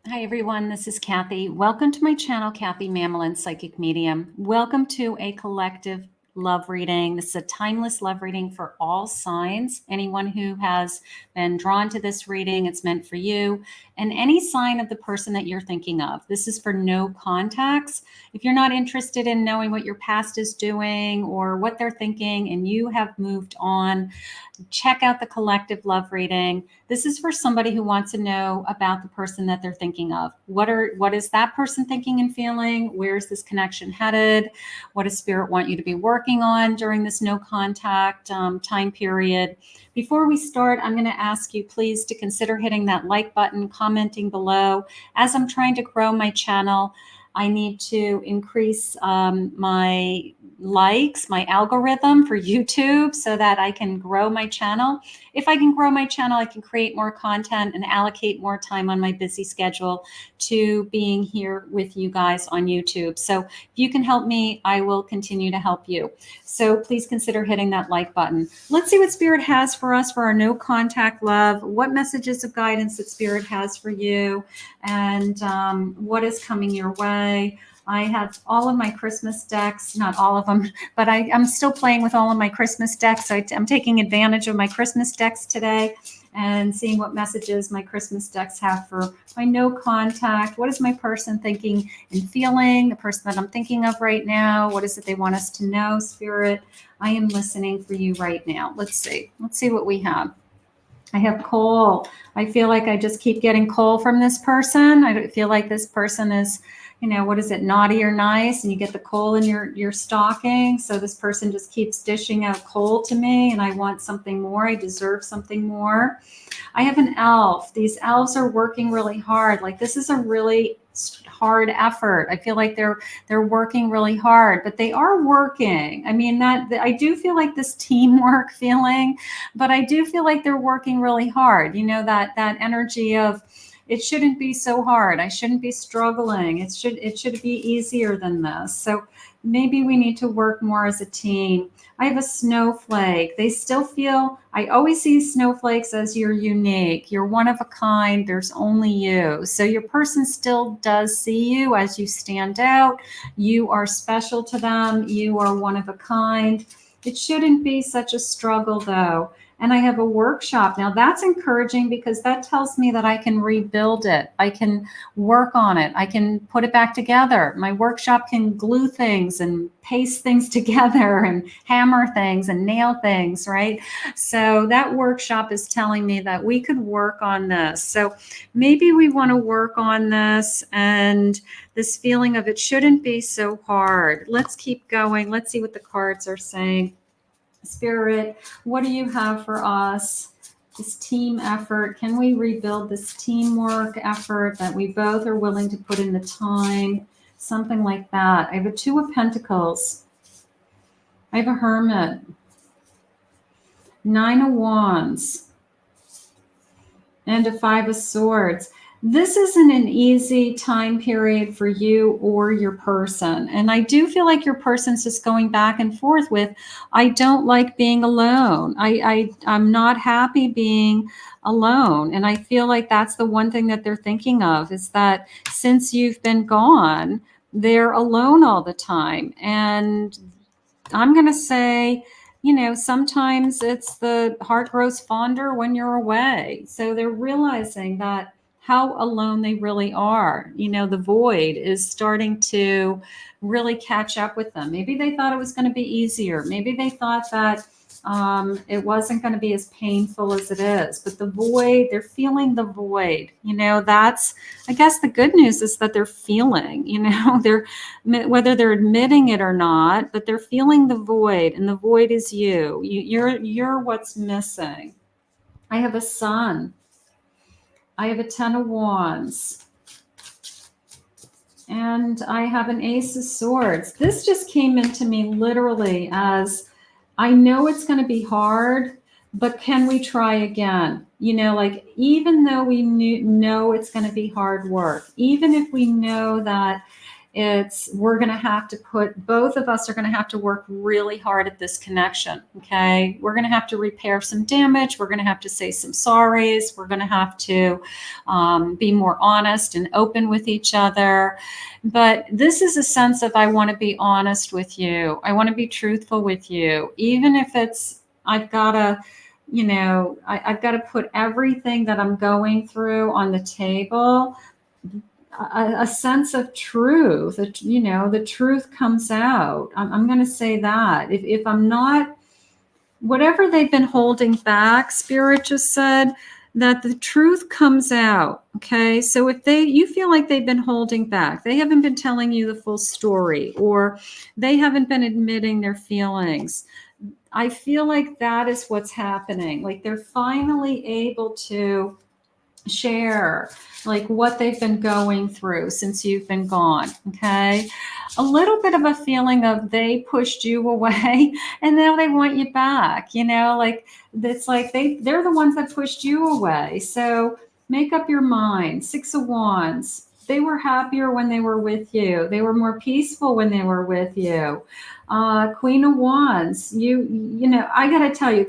Hi everyone, this is Kathy. Welcome to my channel, Kathy Mamelin, Psychic Medium. Welcome to a collective love reading. This is a timeless love reading for all signs. Anyone who has been drawn to this reading, it's meant for you. And any sign of the person that you're thinking of. This is for no contacts. If you're not interested in knowing what your past is doing or what they're thinking and you have moved on, check out the collective love reading. This is for somebody who wants to know about the person that they're thinking of. What is that person thinking and feeling? Where is this connection headed? What does Spirit want you to be working on during this no contact time period? Before we start, I'm going to ask you please to consider hitting that like button, commenting below. As I'm trying to grow my channel, I need to increase my likes, my algorithm for YouTube so that I can grow my channel. If I can grow my channel, I can create more content and allocate more time on my busy schedule to being here with you guys on YouTube. So if you can help me, I will continue to help you. So please consider hitting that like button. Let's see what Spirit has for us for our no contact love, what messages of guidance that Spirit has for you, and what is coming your way. I have all of my Christmas decks, not all of them, but I'm still playing with all of my Christmas decks. So I'm taking advantage of my Christmas decks today and seeing what messages my Christmas decks have for my no contact. What is my person thinking and feeling? The person that I'm thinking of right now. What is it they want us to know, Spirit? I am listening for you right now. Let's see. Let's see what we have. I have coal. I feel like I just keep getting coal from this person. I feel like this person is, what is it, naughty or nice? And you get the coal in your stocking. So this person just keeps dishing out coal to me and I want something more. I deserve something more. I have an elf. These elves are working really hard. Like this is a really hard effort. I feel like they're working really hard, but they are working. I mean, that I do feel like this teamwork feeling, but I do feel like they're working really hard. That energy of it shouldn't be so hard. I shouldn't be struggling. It should be easier than this. So maybe we need to work more as a team. I have a snowflake. They still feel, I always see snowflakes as you're unique. You're one of a kind. There's only you. So your person still does see you as you stand out. You are special to them. You are one of a kind. It shouldn't be such a struggle though. And I have a workshop. Now that's encouraging because that tells me that I can rebuild it. I can work on it. I can put it back together. My workshop can glue things and paste things together and hammer things and nail things, right? So that workshop is telling me that we could work on this. So maybe we want to work on this and this feeling of it shouldn't be so hard. Let's keep going. Let's see what the cards are saying. Spirit, what do you have for us? This team effort. Can we rebuild this teamwork effort that we both are willing to put in the time? Something like that. I have a Two of Pentacles. I have a Hermit. Nine of Wands. And a Five of Swords. This isn't an easy time period for you or your person. And I do feel like your person's just going back and forth with, I don't like being alone. I'm not happy being alone. And I feel like that's the one thing that they're thinking of is that since you've been gone, they're alone all the time. And I'm going to say, sometimes it's the heart grows fonder when you're away. So they're realizing that how alone they really are. The void is starting to really catch up with them. Maybe they thought it was going to be easier. Maybe they thought that it wasn't going to be as painful as it is. But the void, they're feeling the void. That's, I guess the good news is that they're feeling, they're, whether they're admitting it or not, but they're feeling the void, and the void is you. You're what's missing. I have a Sun. I have a Ten of Wands. And I have an Ace of Swords. This just came into me literally as, I know it's going to be hard, but can we try again? Even though we know it's going to be hard work, even if we know that we're going to have to both of us are going to have to work really hard at this connection. Okay. We're going to have to repair some damage. We're going to have to say some sorries. We're going to have to be more honest and open with each other. But this is a sense of, I want to be honest with you. I want to be truthful with you. Even if it's, I've got to, I've got to put everything that I'm going through on the table. A sense of truth, the truth comes out. I'm going to say that if I'm not, whatever they've been holding back, Spirit just said that the truth comes out. Okay. So if you feel like they've been holding back, they haven't been telling you the full story, or they haven't been admitting their feelings, I feel like that is what's happening. Like they're finally able to share like what they've been going through since you've been gone. Okay. A little bit of a feeling of they pushed you away and now they want you back, like it's like they're the ones that pushed you away. So make up your mind. 6 of Wands. They were happier when they were with you. They were more peaceful when they were with you. Queen of Wands. I got to tell you,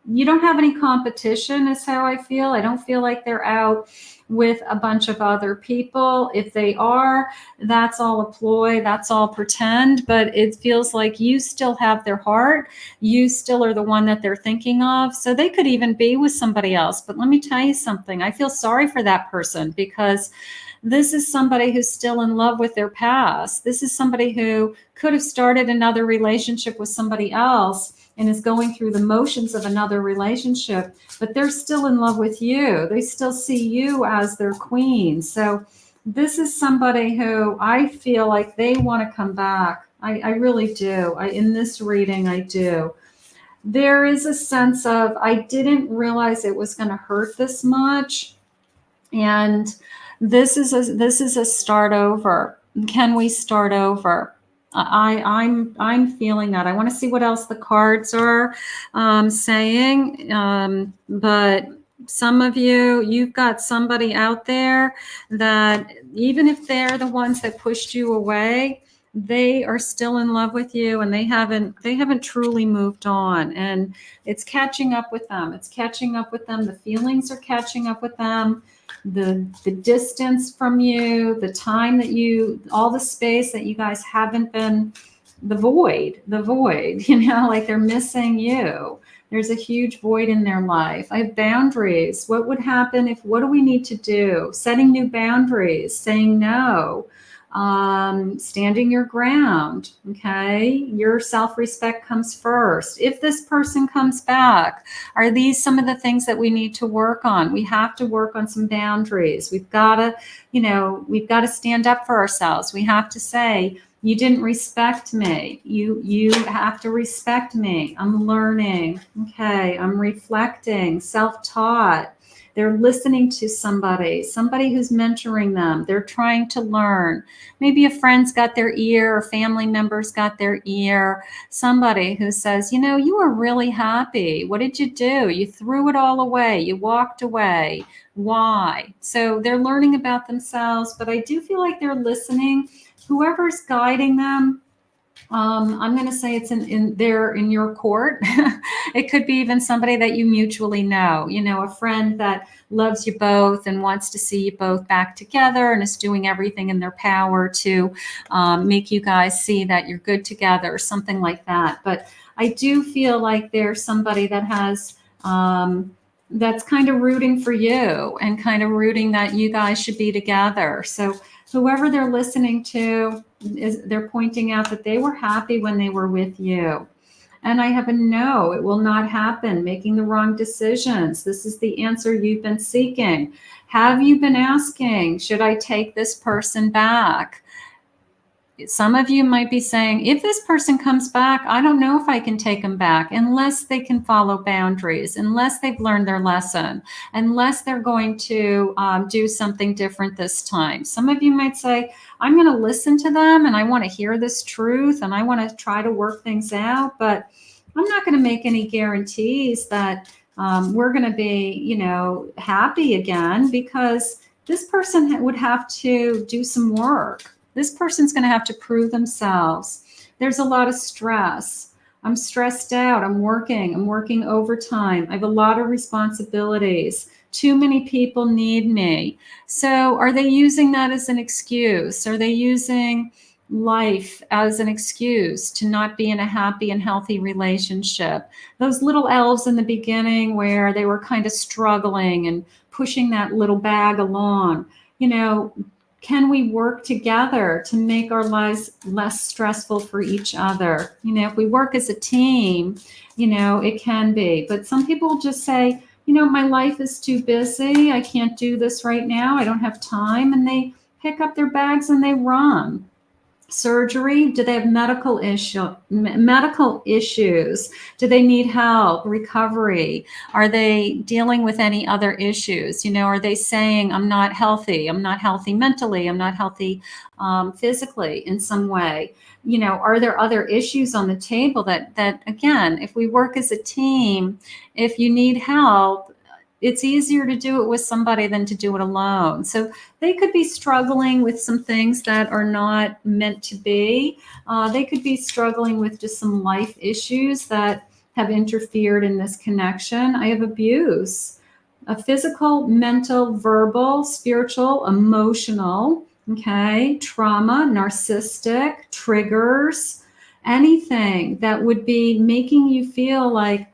you don't have any competition is how I feel. I don't feel like they're out with a bunch of other people. If they are, that's all a ploy, that's all pretend, but it feels like you still have their heart. You still are the one that they're thinking of. So they could even be with somebody else. But let me tell you something. I feel sorry for that person, because this is somebody who's still in love with their past. This is somebody who could have started another relationship with somebody else and is going through the motions of another relationship, but they're still in love with you. They still see you as their queen. So this is somebody who I feel like they want to come back. I really do. In this reading, I do. There is a sense of, I didn't realize it was going to hurt this much. And this is a start over. Can we start over? I'm feeling that. I want to see what else the cards are saying. But some of you've got somebody out there that even if they're the ones that pushed you away, they are still in love with you, and they haven't truly moved on, and it's catching up with them. It's catching up with them. The feelings are catching up with them. The distance from you, the time that all the space that you guys haven't been, the void, like they're missing you. There's a huge void in their life. I have boundaries. What would happen what do we need to do? Setting new boundaries, saying no, standing your ground. Okay. Your self-respect comes first. If this person comes back, are these some of the things that we need to work on? We have to work on some boundaries. We've got to stand up for ourselves. We have to say, you didn't respect me. You have to respect me. I'm learning. Okay. I'm reflecting, self-taught. They're listening to somebody who's mentoring them. They're trying to learn. Maybe a friend's got their ear, or family members got their ear. Somebody who says, you were really happy. What did you do? You threw it all away. You walked away. Why? So they're learning about themselves, but I do feel like they're listening. Whoever's guiding them, I'm going to say it's in your court. It could be even somebody that you mutually know, a friend that loves you both and wants to see you both back together and is doing everything in their power to make you guys see that you're good together, or something like that. But I do feel like there's somebody that has that's kind of rooting for you and kind of rooting that you guys should be together. So whoever they're listening to, they're pointing out that they were happy when they were with you. And I have a no, it will not happen. Making the wrong decisions. This is the answer you've been seeking. Have you been asking, should I take this person back? Some of you might be saying, if this person comes back, I don't know if I can take them back unless they can follow boundaries, unless they've learned their lesson, unless they're going to do something different this time. Some of you might say, I'm going to listen to them and I want to hear this truth and I want to try to work things out, but I'm not going to make any guarantees that we're going to be, happy again, because this person would have to do some work. This person's going to have to prove themselves. There's a lot of stress. I'm stressed out. I'm working overtime. I have a lot of responsibilities. Too many people need me. So are they using that as an excuse? Are they using life as an excuse to not be in a happy and healthy relationship? Those little elves in the beginning where they were kind of struggling and pushing that little bag along, can we work together to make our lives less stressful for each other? If we work as a team, it can be. But some people just say, my life is too busy. I can't do this right now. I don't have time. And they pick up their bags and they run. Surgery? Do they have medical issues? Do they need help? Recovery? Are they dealing with any other issues? Are they saying, I'm not healthy mentally, I'm not healthy physically in some way? Are there other issues on the table that again, if we work as a team, if you need help, it's easier to do it with somebody than to do it alone. So they could be struggling with some things that are not meant to be. They could be struggling with just some life issues that have interfered in this connection. I have abuse, a physical, mental, verbal, spiritual, emotional, trauma, narcissistic, triggers, anything that would be making you feel like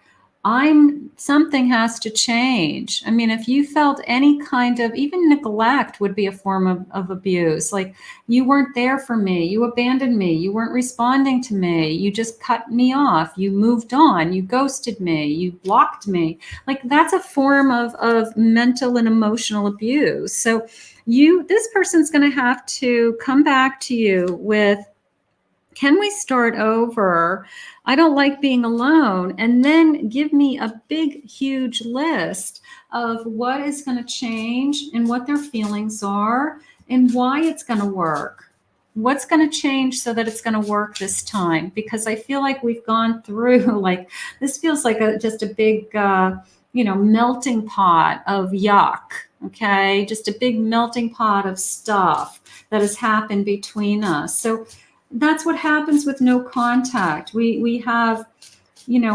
something has to change. I mean, if you felt any kind of, even neglect would be a form of abuse. Like, you weren't there for me, you abandoned me, you weren't responding to me, you just cut me off, you moved on, you ghosted me, you blocked me. Like, that's a form of mental and emotional abuse. So this person's going to have to come back to you with, can we start over? I don't like being alone. And then give me a big, huge list of what is going to change and what their feelings are and why it's going to work. What's going to change so that it's going to work this time? Because I feel like we've gone through, this feels like just a big, melting pot of yuck. Okay. Just a big melting pot of stuff that has happened between us. So that's what happens with no contact. We have,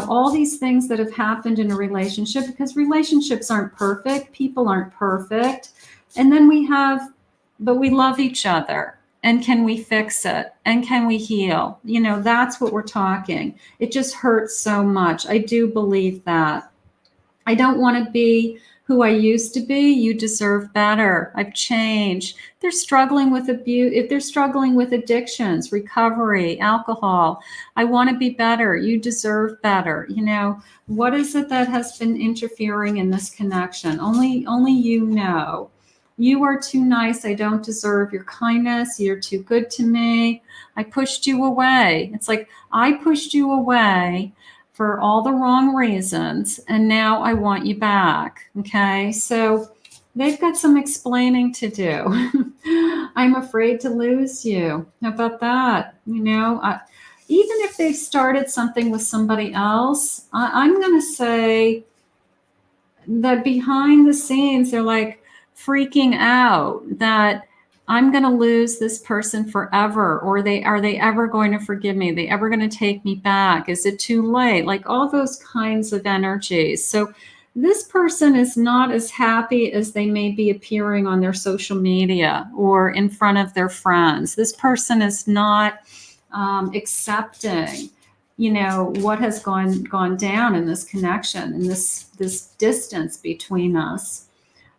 all these things that have happened in a relationship, because relationships aren't perfect. People aren't perfect. And then but we love each other. And can we fix it? And can we heal? That's what we're talking. It just hurts so much. I do believe that. I don't want to be who I used to be. You deserve better. I've changed. If they're struggling with abuse, if they're struggling with addictions, recovery, alcohol, I want to be better. You deserve better. What is it that has been interfering in this connection? Only you know. You are too nice. I don't deserve your kindness. You're too good to me. I pushed you away. It's like I pushed you away for all the wrong reasons, and now I want you back. Okay, so they've got some explaining to do. I'm afraid to lose you. How about that? Even if they've started something with somebody else, I'm going to say that behind the scenes, they're like freaking out that I'm going to lose this person forever, or are they ever going to forgive me? Are they ever going to take me back? Is it too late? Like all those kinds of energies. So this person is not as happy as they may be appearing on their social media or in front of their friends. This person is not accepting, what has gone down in this connection and this distance between us.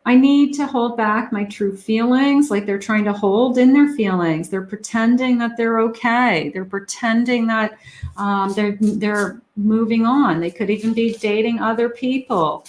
I need to hold back my true feelings, like they're trying to hold in their feelings. They're pretending that they're okay. They're pretending that they're moving on. They could even be dating other people.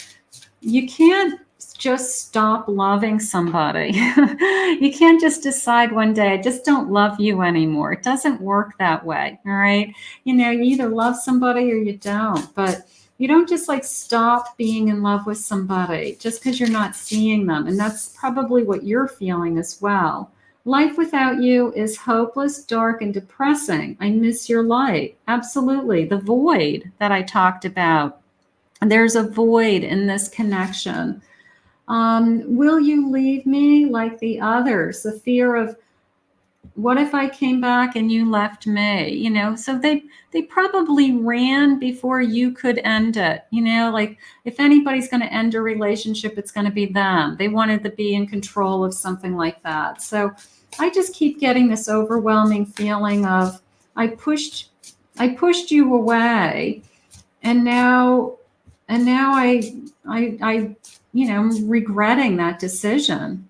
You can't just stop loving somebody. You can't just decide one day, I just don't love you anymore. It doesn't work that way, all right? You either love somebody or you don't, but you don't just stop being in love with somebody just because you're not seeing them. And that's probably what you're feeling as well. Life without you is hopeless, dark, and depressing. I miss your light. Absolutely. The void that I talked about. There's a void in this connection. Will you leave me like the others? The fear of What if I came back and you left me? You know, so they probably ran before you could end it. You know, like if anybody's going to end a relationship, it's going to be them. They wanted to be in control of something like that. So I just keep getting this overwhelming feeling of I pushed you away, and now I you know, I'm regretting that decision.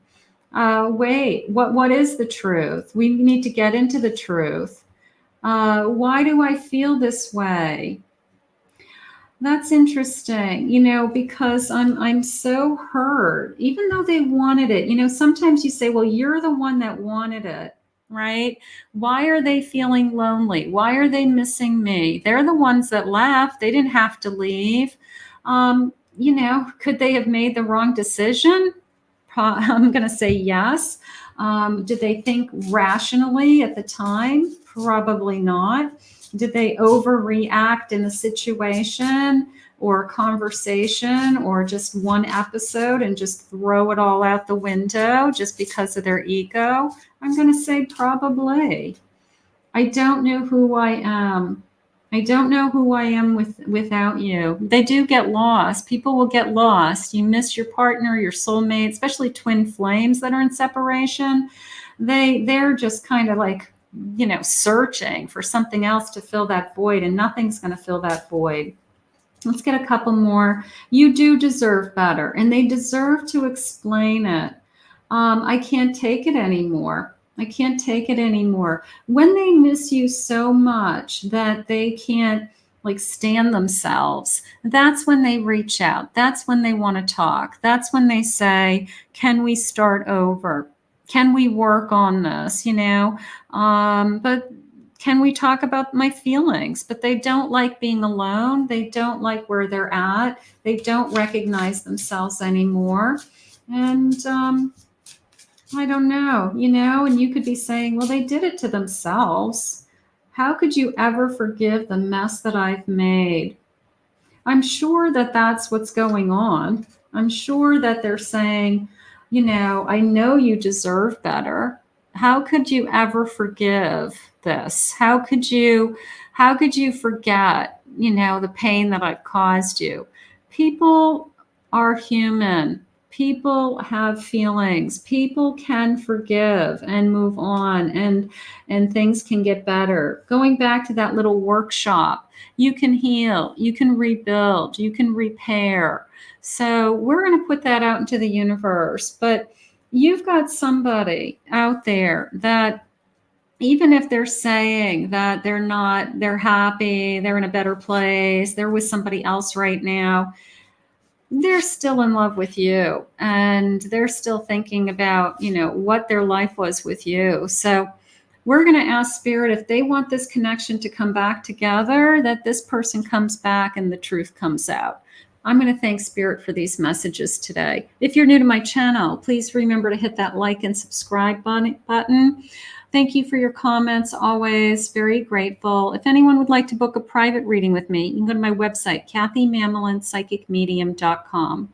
Wait, what is the truth? We need to get into the truth. Why do I feel this way? That's interesting, you know, because I'm so hurt, even though they wanted it. You know, sometimes you say, well, you're the one that wanted it, right? Why are they feeling lonely? Why are they missing me? They're the ones that left. They didn't have to leave. You know, could they have made the wrong decision? I'm going to say yes. Did they think rationally at the time? Probably not. Did they overreact in a situation or conversation or just one episode and just throw it all out the window just because of their ego? I'm going to say probably. I don't know who I am. I don't know who I am without you. They do get lost. People will get lost. You miss your partner, your soulmate, especially twin flames that are in separation. They're just kind of like, you know, searching for something else to fill that void, and nothing's going to fill that void. Let's get a couple more. You do deserve better, and they deserve to explain it. I can't take it anymore. I can't take it anymore. When they miss you so much that they can't like stand themselves, that's when they reach out. That's when they want to talk. That's when they say, can we start over? Can we work on this? You know, but can we talk about my feelings? But they don't like being alone. They don't like where they're at. They don't recognize themselves anymore. And I don't know, you know, and you could be saying, well, they did it to themselves. How could you ever forgive the mess that I've made? I'm sure that that's what's going on. I'm sure that they're saying, you know, I know you deserve better. How could you ever forgive this? How could you forget, you know, the pain that I've caused you? People are human. People have feelings. People can forgive and move on, and things can get better. Going back to that little workshop, you can heal, you can rebuild, you can repair. So we're going to put that out into the universe. But you've got somebody out there that, even if they're saying that they're happy, they're in a better place, they're with somebody else right now, they're still in love with you, and they're still thinking about, you know, what their life was with you. So we're going to ask Spirit, if they want this connection to come back together, that this person comes back and the truth comes out. I'm going to thank Spirit for these messages today. If you're new to my channel, please remember to hit that like and subscribe button. Thank you for your comments. Always very grateful. If anyone would like to book a private reading with me, you can go to my website, KathyMamolinsPsychicMedium.com.